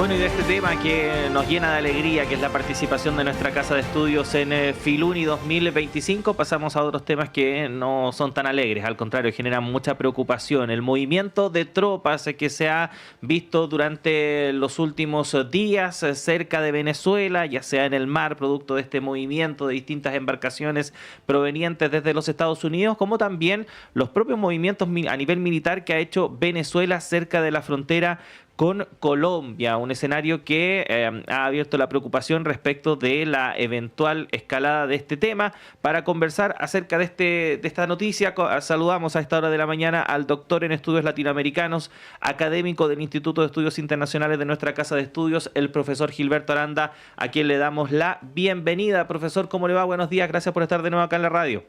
Bueno, y de este tema que nos llena de alegría, que es la participación de nuestra casa de estudios en Filuni 2025, pasamos a otros temas que no son tan alegres, al contrario, generan mucha preocupación. El movimiento de tropas que se ha visto durante los últimos días cerca de Venezuela, ya sea en el mar, producto de este movimiento de distintas embarcaciones provenientes desde los Estados Unidos, como también los propios movimientos a nivel militar que ha hecho Venezuela cerca de la frontera con Colombia, un escenario que ha abierto la preocupación respecto de la eventual escalada de este tema. Para conversar acerca de esta noticia, saludamos a esta hora de la mañana al doctor en estudios latinoamericanos, académico del Instituto de Estudios Internacionales de nuestra Casa de Estudios, el profesor Gilberto Aranda, a quien le damos la bienvenida. Profesor, ¿cómo le va? Buenos días, gracias por estar de nuevo acá en la radio.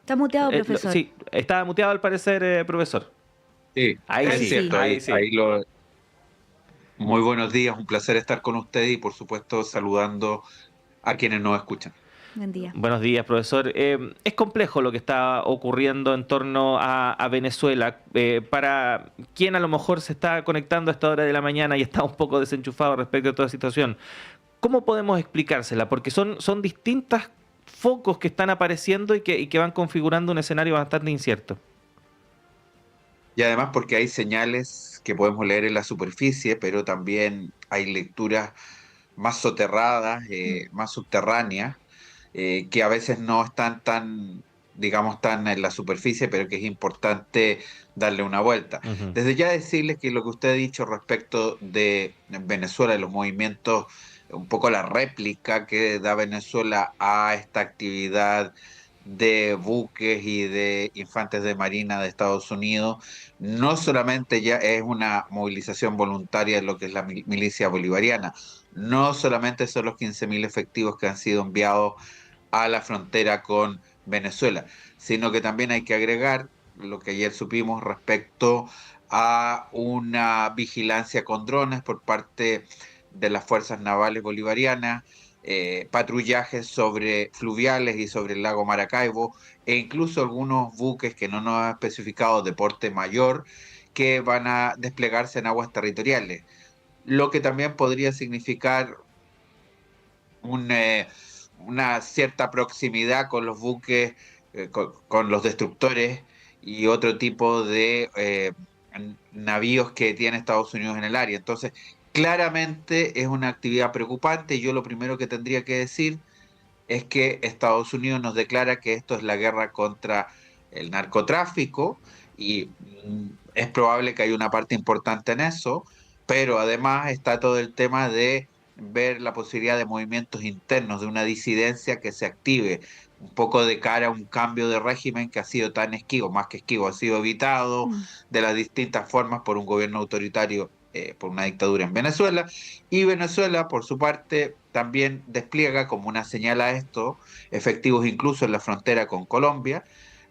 Está muteado, profesor. Sí, estaba muteado al parecer, profesor. Sí, Ahí es sí, cierto, ahí sí. Muy buenos días, un placer estar con usted y por supuesto saludando a quienes nos escuchan. Buen día. Buenos días, profesor. Es complejo lo que está ocurriendo en torno a Venezuela. Para quien a lo mejor se está conectando a esta hora de la mañana y está un poco desenchufado respecto a toda la situación, ¿cómo podemos explicársela? Porque son distintos focos que están apareciendo y que van configurando un escenario bastante incierto. Y además porque hay señales que podemos leer en la superficie, pero también hay lecturas más soterradas, más subterráneas, que a veces no están digamos, tan en la superficie, pero que es importante darle una vuelta. Uh-huh. Desde ya decirles que lo que usted ha dicho respecto de Venezuela, de los movimientos, un poco la réplica que da Venezuela a esta actividad de buques y de infantes de marina de Estados Unidos, no solamente ya es una movilización voluntaria de lo que es la milicia bolivariana, no solamente son los 15.000 efectivos que han sido enviados a la frontera con Venezuela, sino que también hay que agregar lo que ayer supimos respecto a una vigilancia con drones por parte de las fuerzas navales bolivarianas, patrullajes sobre fluviales y sobre el lago Maracaibo, e incluso algunos buques que no nos han especificado de porte mayor que van a desplegarse en aguas territoriales, lo que también podría significar un, una cierta proximidad con los buques, con los destructores y otro tipo de navíos que tiene Estados Unidos en el área. Entonces, claramente es una actividad preocupante y yo lo primero que tendría que decir es que Estados Unidos nos declara que esto es la guerra contra el narcotráfico y es probable que haya una parte importante en eso, pero además está todo el tema de ver la posibilidad de movimientos internos, de una disidencia que se active un poco de cara a un cambio de régimen que ha sido tan esquivo, más que esquivo, ha sido evitado de las distintas formas por un gobierno autoritario, por una dictadura en Venezuela. Y Venezuela, por su parte, también despliega como una señal a esto, efectivos incluso en la frontera con Colombia,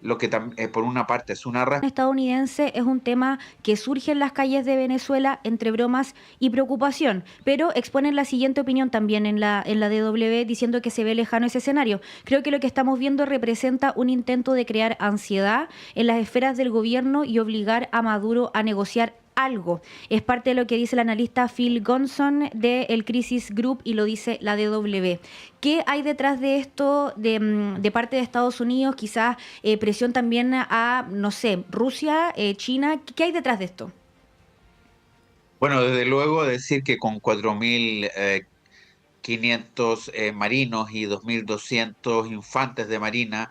lo que por una parte es una estadounidense es un tema que surge en las calles de Venezuela entre bromas y preocupación, pero exponen la siguiente opinión también en la DW diciendo que se ve lejano ese escenario. Creo que lo que estamos viendo representa un intento de crear ansiedad en las esferas del gobierno y obligar a Maduro a negociar algo. Es parte de lo que dice el analista Phil Gonson de el Crisis Group y lo dice la DW. ¿Qué hay detrás de esto de parte de Estados Unidos? Quizás presión también a, no sé, Rusia, China. ¿Qué hay detrás de esto? Bueno, desde luego decir que con 4.500 marinos y 2.200 infantes de marina,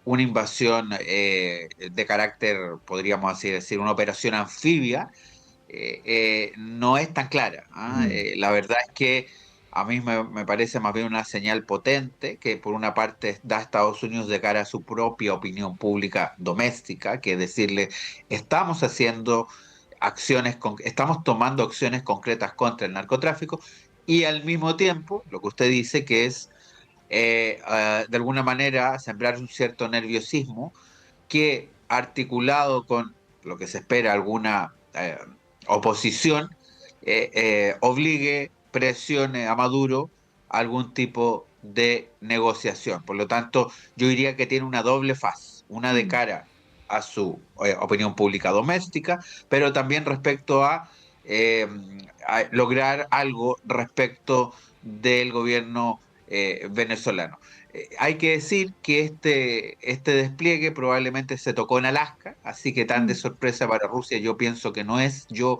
una invasión de carácter, podríamos así decir, una operación anfibia, no es tan clara. La verdad es que a mí me parece más bien una señal potente que por una parte da a Estados Unidos de cara a su propia opinión pública doméstica, que decirle, estamos haciendo estamos tomando acciones concretas contra el narcotráfico y al mismo tiempo, lo que usted dice que es de alguna manera sembrar un cierto nerviosismo que articulado con lo que se espera alguna oposición, obligue, presione a Maduro a algún tipo de negociación. Por lo tanto, yo diría que tiene una doble faz, una de cara a su opinión pública doméstica, pero también respecto a eh, lograr algo respecto del gobierno venezolano. Hay que decir que este despliegue probablemente se tocó en Alaska, así que tan de Mm. sorpresa para Rusia yo pienso que no es. Yo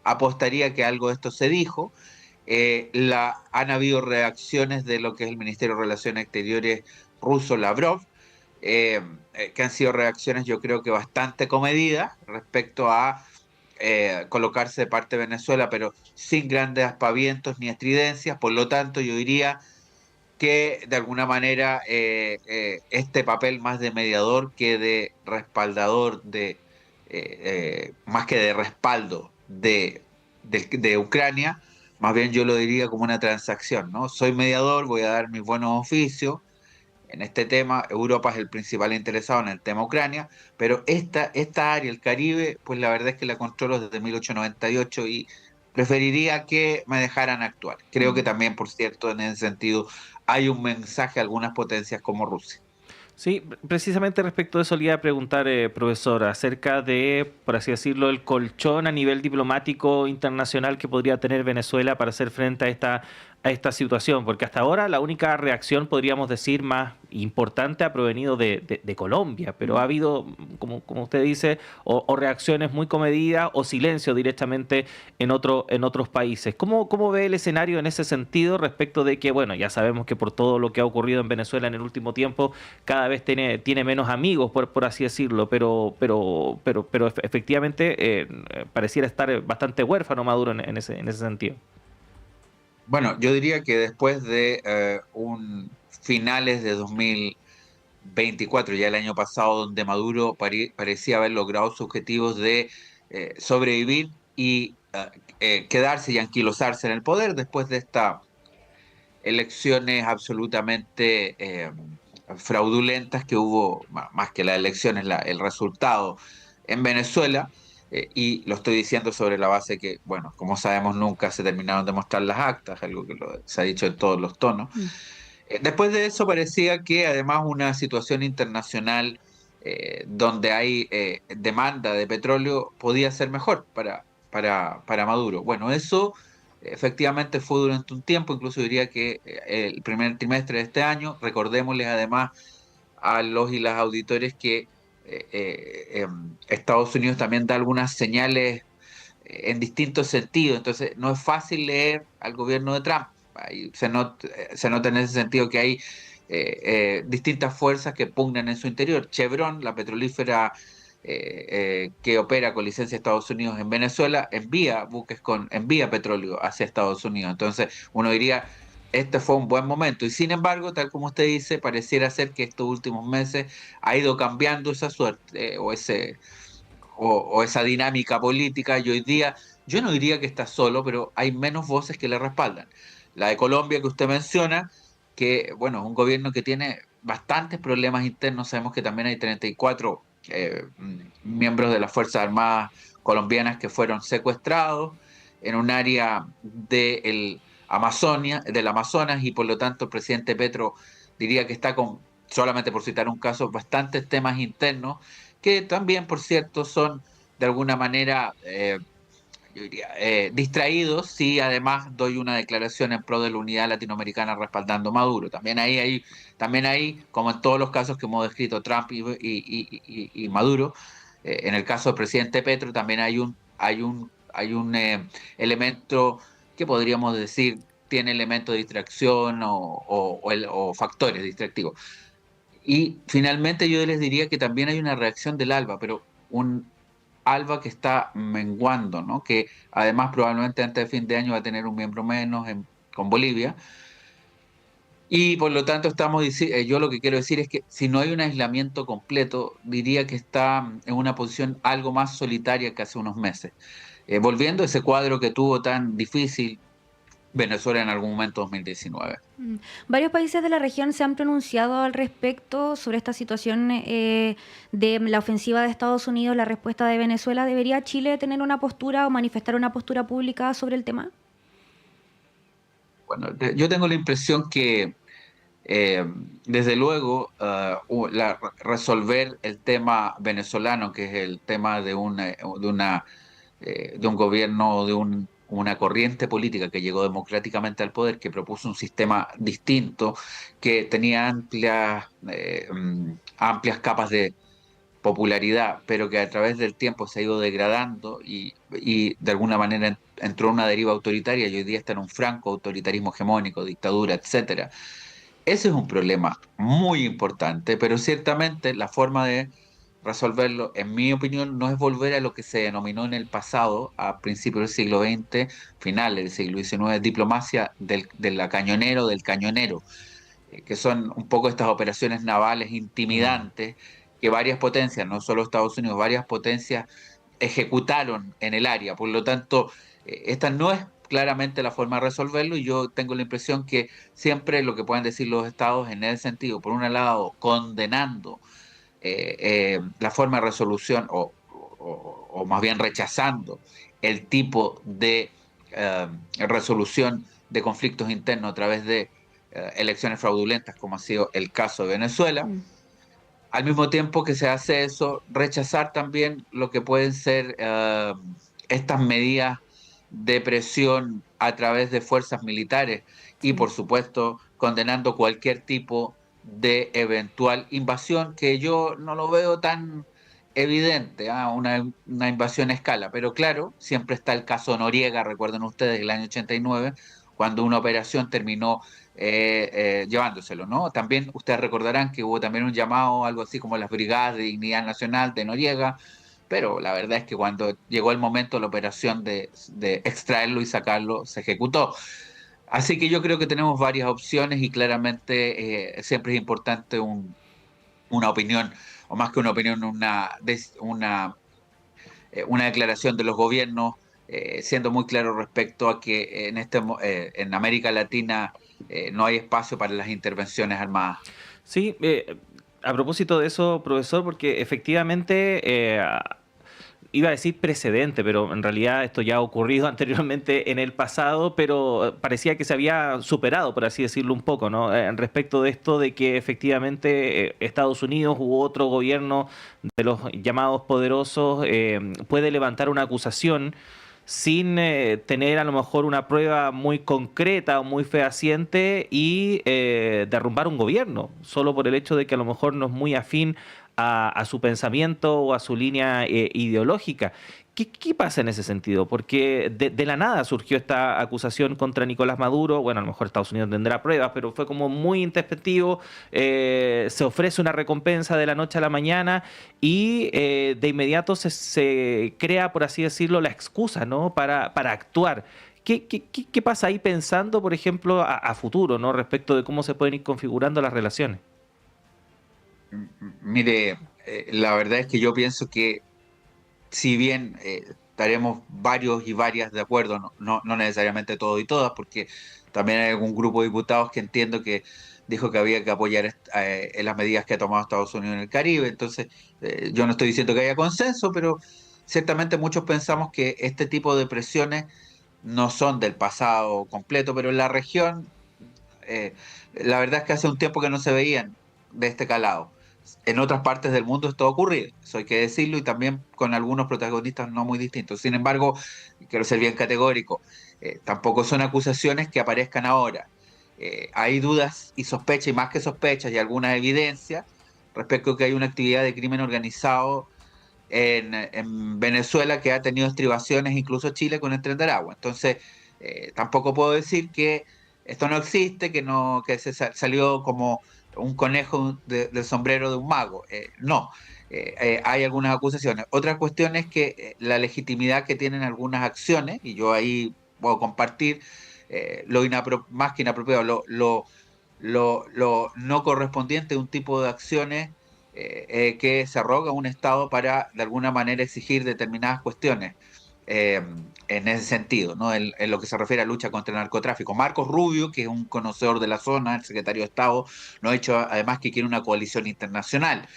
apostaría que algo de esto se dijo. Han habido reacciones de lo que es el Ministerio de Relaciones Exteriores ruso, Lavrov, eh, que han sido reacciones yo creo que bastante comedidas respecto a colocarse de parte de Venezuela, pero sin grandes aspavientos ni estridencias. Por lo tanto, yo diría que de alguna manera este papel más de mediador que de respaldador, más que de respaldo de Ucrania, más bien yo lo diría como una transacción, ¿no? Soy mediador, voy a dar mis buenos oficios en este tema. Europa es el principal interesado en el tema Ucrania, pero esta área, el Caribe, pues la verdad es que la controlo desde 1898 y preferiría que me dejaran actuar. Creo que Mm. también, por cierto, en ese sentido, hay un mensaje a algunas potencias como Rusia. Sí, precisamente respecto de eso le iba a preguntar, profesor, acerca de, por así decirlo, el colchón a nivel diplomático internacional que podría tener Venezuela para hacer frente a esta situación, porque hasta ahora la única reacción, podríamos decir, más importante ha provenido de Colombia, pero ha habido, como usted dice, o reacciones muy comedidas o silencio directamente en otros países. ¿Cómo ve el escenario en ese sentido respecto de que, bueno, ya sabemos que por todo lo que ha ocurrido en Venezuela en el último tiempo, cada vez tiene menos amigos, por así decirlo, pero efectivamente pareciera estar bastante huérfano Maduro en ese sentido. Bueno, yo diría que después de un finales de 2024, ya el año pasado, donde Maduro parecía haber logrado sus objetivos de sobrevivir y quedarse y anquilosarse en el poder después de estas elecciones absolutamente fraudulentas que hubo, más que las elecciones, el resultado en Venezuela. Y lo estoy diciendo sobre la base que, bueno, como sabemos, nunca se terminaron de mostrar las actas, algo que se ha dicho en todos los tonos. Mm. Después de eso parecía que además una situación internacional donde hay demanda de petróleo podía ser mejor para Maduro. Bueno, eso efectivamente fue durante un tiempo, incluso diría que el primer trimestre de este año. Recordémosles además a los y las auditores que Estados Unidos también da algunas señales en distintos sentidos. Entonces, no es fácil leer al gobierno de Trump. Ahí se nota en ese sentido que hay distintas fuerzas que pugnan en su interior. Chevron, la petrolífera que opera con licencia de Estados Unidos en Venezuela, envía petróleo hacia Estados Unidos. Entonces, uno diría, este fue un buen momento. Y sin embargo, tal como usted dice, pareciera ser que estos últimos meses ha ido cambiando esa suerte o esa dinámica política, y hoy día yo no diría que está solo, pero hay menos voces que le respaldan. La de Colombia que usted menciona, que bueno, es un gobierno que tiene bastantes problemas internos. Sabemos que también hay 34 miembros de las Fuerzas Armadas colombianas que fueron secuestrados en un área del Amazonas, y por lo tanto el presidente Petro diría que está con, solamente por citar un caso, bastantes temas internos que también, por cierto, son de alguna manera, yo diría, distraídos si además doy una declaración en pro de la unidad latinoamericana respaldando a Maduro. También hay, como en todos los casos que hemos descrito, Trump y Maduro, en el caso del presidente Petro también hay un elemento que podríamos decir tiene elementos de distracción o factores distractivos. Y finalmente yo les diría que también hay una reacción del ALBA, pero un ALBA que está menguando, ¿no? Que además probablemente antes de fin de año va a tener un miembro menos con Bolivia. Y por lo tanto yo lo que quiero decir es que si no hay un aislamiento completo, diría que está en una posición algo más solitaria que hace unos meses. Volviendo a ese cuadro que tuvo tan difícil Venezuela en algún momento 2019. Mm. Varios países de la región se han pronunciado al respecto sobre esta situación de la ofensiva de Estados Unidos, la respuesta de Venezuela. ¿Debería Chile tener una postura o manifestar una postura pública sobre el tema? Bueno, yo tengo la impresión que Eh, desde luego, resolver el tema venezolano, que es el tema de una de un gobierno, una corriente política que llegó democráticamente al poder, que propuso un sistema distinto, que tenía amplias capas de popularidad, pero que a través del tiempo se ha ido degradando y de alguna manera entró en una deriva autoritaria y hoy día está en un franco autoritarismo hegemónico, dictadura, etcétera. Ese es un problema muy importante, pero ciertamente la forma de resolverlo, en mi opinión, no es volver a lo que se denominó en el pasado, a principios del siglo XX, finales del siglo XIX, diplomacia del cañonero, que son un poco estas operaciones navales Mm. intimidantes que varias potencias, no solo Estados Unidos, varias potencias ejecutaron en el área. Por lo tanto, esta no es claramente la forma de resolverlo y yo tengo la impresión que siempre lo que pueden decir los estados en ese sentido, por un lado, condenando la forma de resolución o más bien rechazando el tipo de resolución de conflictos internos a través de elecciones fraudulentas, como ha sido el caso de Venezuela. Mm. Al mismo tiempo que se hace eso, rechazar también lo que pueden ser estas medidas de presión a través de fuerzas militares y, Sí. por supuesto, condenando cualquier tipo de eventual invasión, que yo no lo veo tan evidente, una invasión a escala. Pero claro, siempre está el caso Noriega, recuerden ustedes, el año 89, cuando una operación terminó llevándoselo, ¿no? También ustedes recordarán que hubo también un llamado, algo así como las Brigadas de Dignidad Nacional de Noriega, pero la verdad es que cuando llegó el momento la operación de extraerlo y sacarlo se ejecutó. Así que yo creo que tenemos varias opciones y claramente siempre es importante una opinión, o más que una opinión, una declaración de los gobiernos, siendo muy claro respecto a que en América Latina no hay espacio para las intervenciones armadas. Sí, a propósito de eso, profesor, porque efectivamente iba a decir precedente, pero en realidad esto ya ha ocurrido anteriormente en el pasado, pero parecía que se había superado, por así decirlo un poco, ¿no? Respecto de esto de que efectivamente Estados Unidos u otro gobierno de los llamados poderosos puede levantar una acusación sin tener a lo mejor una prueba muy concreta o muy fehaciente y derrumbar un gobierno, solo por el hecho de que a lo mejor no es muy afín a su pensamiento o a su línea ideológica. ¿Qué pasa en ese sentido? Porque de la nada surgió esta acusación contra Nicolás Maduro. Bueno, a lo mejor Estados Unidos tendrá pruebas, pero fue como muy introspectivo. Se ofrece una recompensa de la noche a la mañana y de inmediato se crea, por así decirlo, la excusa, ¿no? Para actuar. ¿Qué pasa ahí pensando, por ejemplo, a futuro, ¿no? Respecto de cómo se pueden ir configurando las relaciones? Mire, la verdad es que yo pienso que si bien estaremos varios y varias de acuerdo, no necesariamente todos y todas, porque también hay algún grupo de diputados que entiendo que dijo que había que apoyar las medidas que ha tomado Estados Unidos en el Caribe. Entonces, yo no estoy diciendo que haya consenso, pero ciertamente muchos pensamos que este tipo de presiones no son del pasado completo, pero en la región, eh, la verdad es que hace un tiempo que no se veían de este calado. En otras partes del mundo esto ha ocurrido, eso hay que decirlo, y también con algunos protagonistas no muy distintos. Sin embargo, quiero ser bien categórico, tampoco son acusaciones que aparezcan ahora. Hay dudas y sospechas, y más que sospechas, y alguna evidencia respecto a que hay una actividad de crimen organizado en Venezuela que ha tenido estribaciones, incluso Chile con el Tren de Aragua. Entonces, tampoco puedo decir que esto no existe, que salió como un conejo del sombrero de un mago. No, hay algunas acusaciones. Otra cuestión es que la legitimidad que tienen algunas acciones, y yo ahí puedo compartir más que inapropiado, lo no correspondiente de un tipo de acciones que se arroga un Estado para de alguna manera exigir determinadas cuestiones eh, en ese sentido, ¿no? En lo que se refiere a lucha contra el narcotráfico. Marcos Rubio, que es un conocedor de la zona, el secretario de Estado, nos ha dicho además que quiere una coalición internacional.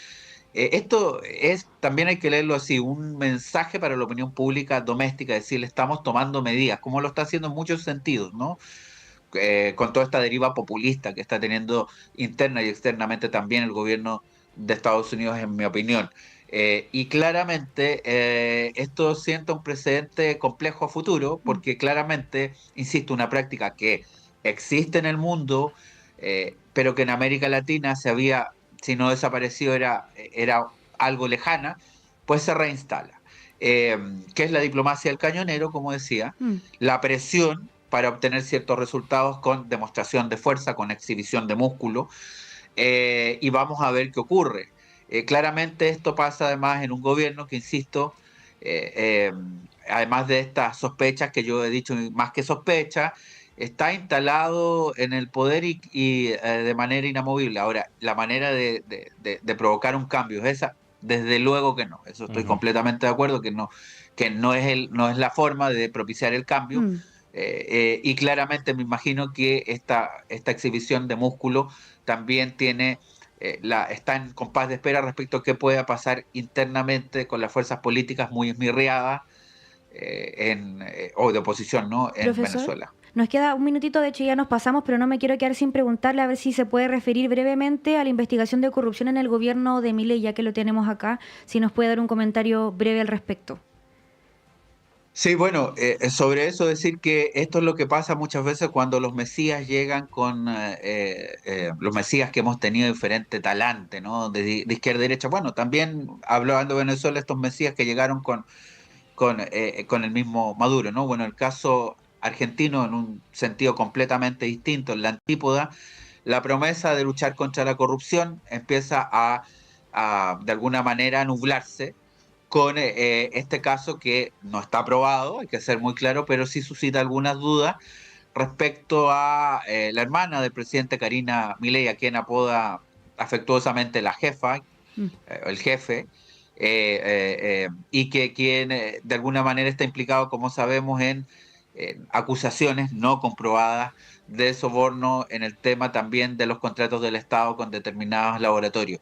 Esto es, también hay que leerlo así, un mensaje para la opinión pública doméstica, decirle estamos tomando medidas, como lo está haciendo en muchos sentidos, ¿no? Con toda esta deriva populista que está teniendo interna y externamente también el gobierno de Estados Unidos, en mi opinión. Y claramente esto sienta un precedente complejo a futuro, porque claramente, insisto, una práctica que existe en el mundo, pero que en América Latina se había, si no desaparecido, era algo lejana, pues se reinstala. Que es la diplomacia del cañonero, como decía, Mm. la presión para obtener ciertos resultados con demostración de fuerza, con exhibición de músculo, y vamos a ver qué ocurre. Claramente esto pasa además en un gobierno que, insisto, eh, eh, además de estas sospechas que yo he dicho, más que sospechas, está instalado en el poder y de manera inamovible. Ahora, la manera de provocar un cambio es esa, desde luego que no. Eso estoy Ujú. completamente de acuerdo, que no es la forma de propiciar el cambio. Mm. Y claramente me imagino que esta exhibición de músculo también está en compás de espera respecto a qué pueda pasar internamente con las fuerzas políticas muy esmirriadas o de oposición, ¿no?, en Profesor, Venezuela. nos queda un minutito, de hecho ya nos pasamos, pero no me quiero quedar sin preguntarle a ver si se puede referir brevemente a la investigación de corrupción en el gobierno de Milei, ya que lo tenemos acá, si nos puede dar un comentario breve al respecto. Sí, bueno, sobre eso decir que esto es lo que pasa muchas veces cuando los mesías llegan los mesías que hemos tenido diferente talante, ¿no? De izquierda y derecha. Bueno, también hablando de Venezuela, estos mesías que llegaron con el mismo Maduro, ¿no? Bueno, el caso argentino en un sentido completamente distinto, en la antípoda, la promesa de luchar contra la corrupción empieza de alguna manera, a nublarse con este caso que no está aprobado, hay que ser muy claro, pero sí suscita algunas dudas respecto a la hermana del presidente, Karina Milei, a quien apoda afectuosamente la jefa, Mm. el jefe, y que quien de alguna manera está implicado, como sabemos, en acusaciones no comprobadas de soborno en el tema también de los contratos del Estado con determinados laboratorios.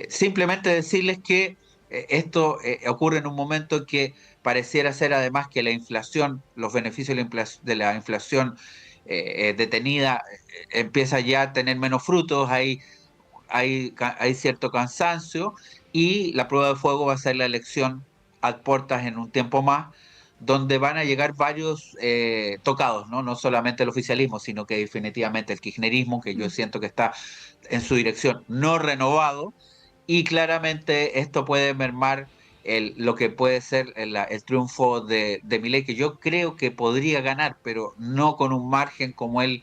Simplemente decirles que esto ocurre en un momento en que pareciera ser además que la inflación, los beneficios de la inflación detenida empieza ya a tener menos frutos, hay cierto cansancio y la prueba de fuego va a ser la elección a puertas en un tiempo más, donde van a llegar varios tocados, ¿no? No solamente el oficialismo, sino que definitivamente el kirchnerismo, que yo Mm. siento que está en su dirección no renovado, y claramente esto puede mermar lo que puede ser el triunfo de Milei, que yo creo que podría ganar, pero no con un margen como él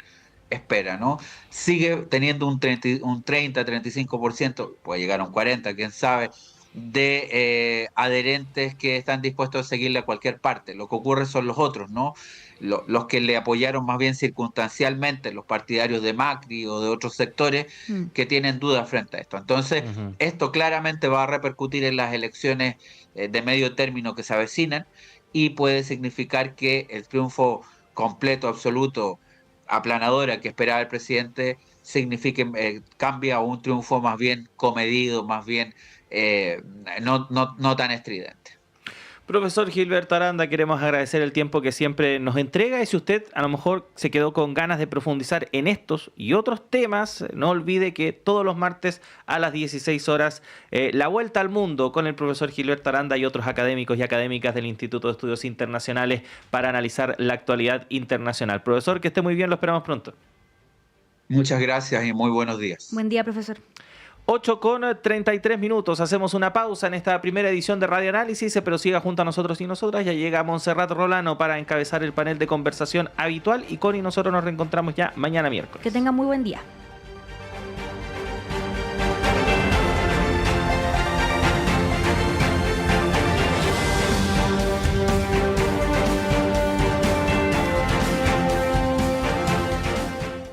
espera, ¿no? Sigue teniendo un 30-35%, puede llegar a un 40%, quién sabe, de adherentes que están dispuestos a seguirle a cualquier parte. Lo que ocurre son los otros, ¿no? Los que le apoyaron más bien circunstancialmente, los partidarios de Macri o de otros sectores Mm. que tienen dudas frente a esto. Entonces, Ujú. esto claramente va a repercutir en las elecciones de medio término que se avecinan y puede significar que el triunfo completo, absoluto, aplanadora que esperaba el presidente cambie a un triunfo más bien comedido, más bien eh, no tan estridente. Profesor Gilberto Aranda, queremos agradecer el tiempo que siempre nos entrega y si usted a lo mejor se quedó con ganas de profundizar en estos y otros temas, no olvide que todos los martes a las 16 horas La Vuelta al Mundo con el profesor Gilberto Aranda y otros académicos y académicas del Instituto de Estudios Internacionales para analizar la actualidad internacional. Profesor, que esté muy bien, lo esperamos pronto. Muchas gracias y muy buenos días. Buen día, profesor. 8:33. Hacemos una pausa en esta primera edición de Radio Análisis, pero siga junto a nosotros y nosotras. Ya llega Montserrat Rolano para encabezar el panel de conversación habitual y Connie y nosotros nos reencontramos ya mañana miércoles. Que tenga muy buen día.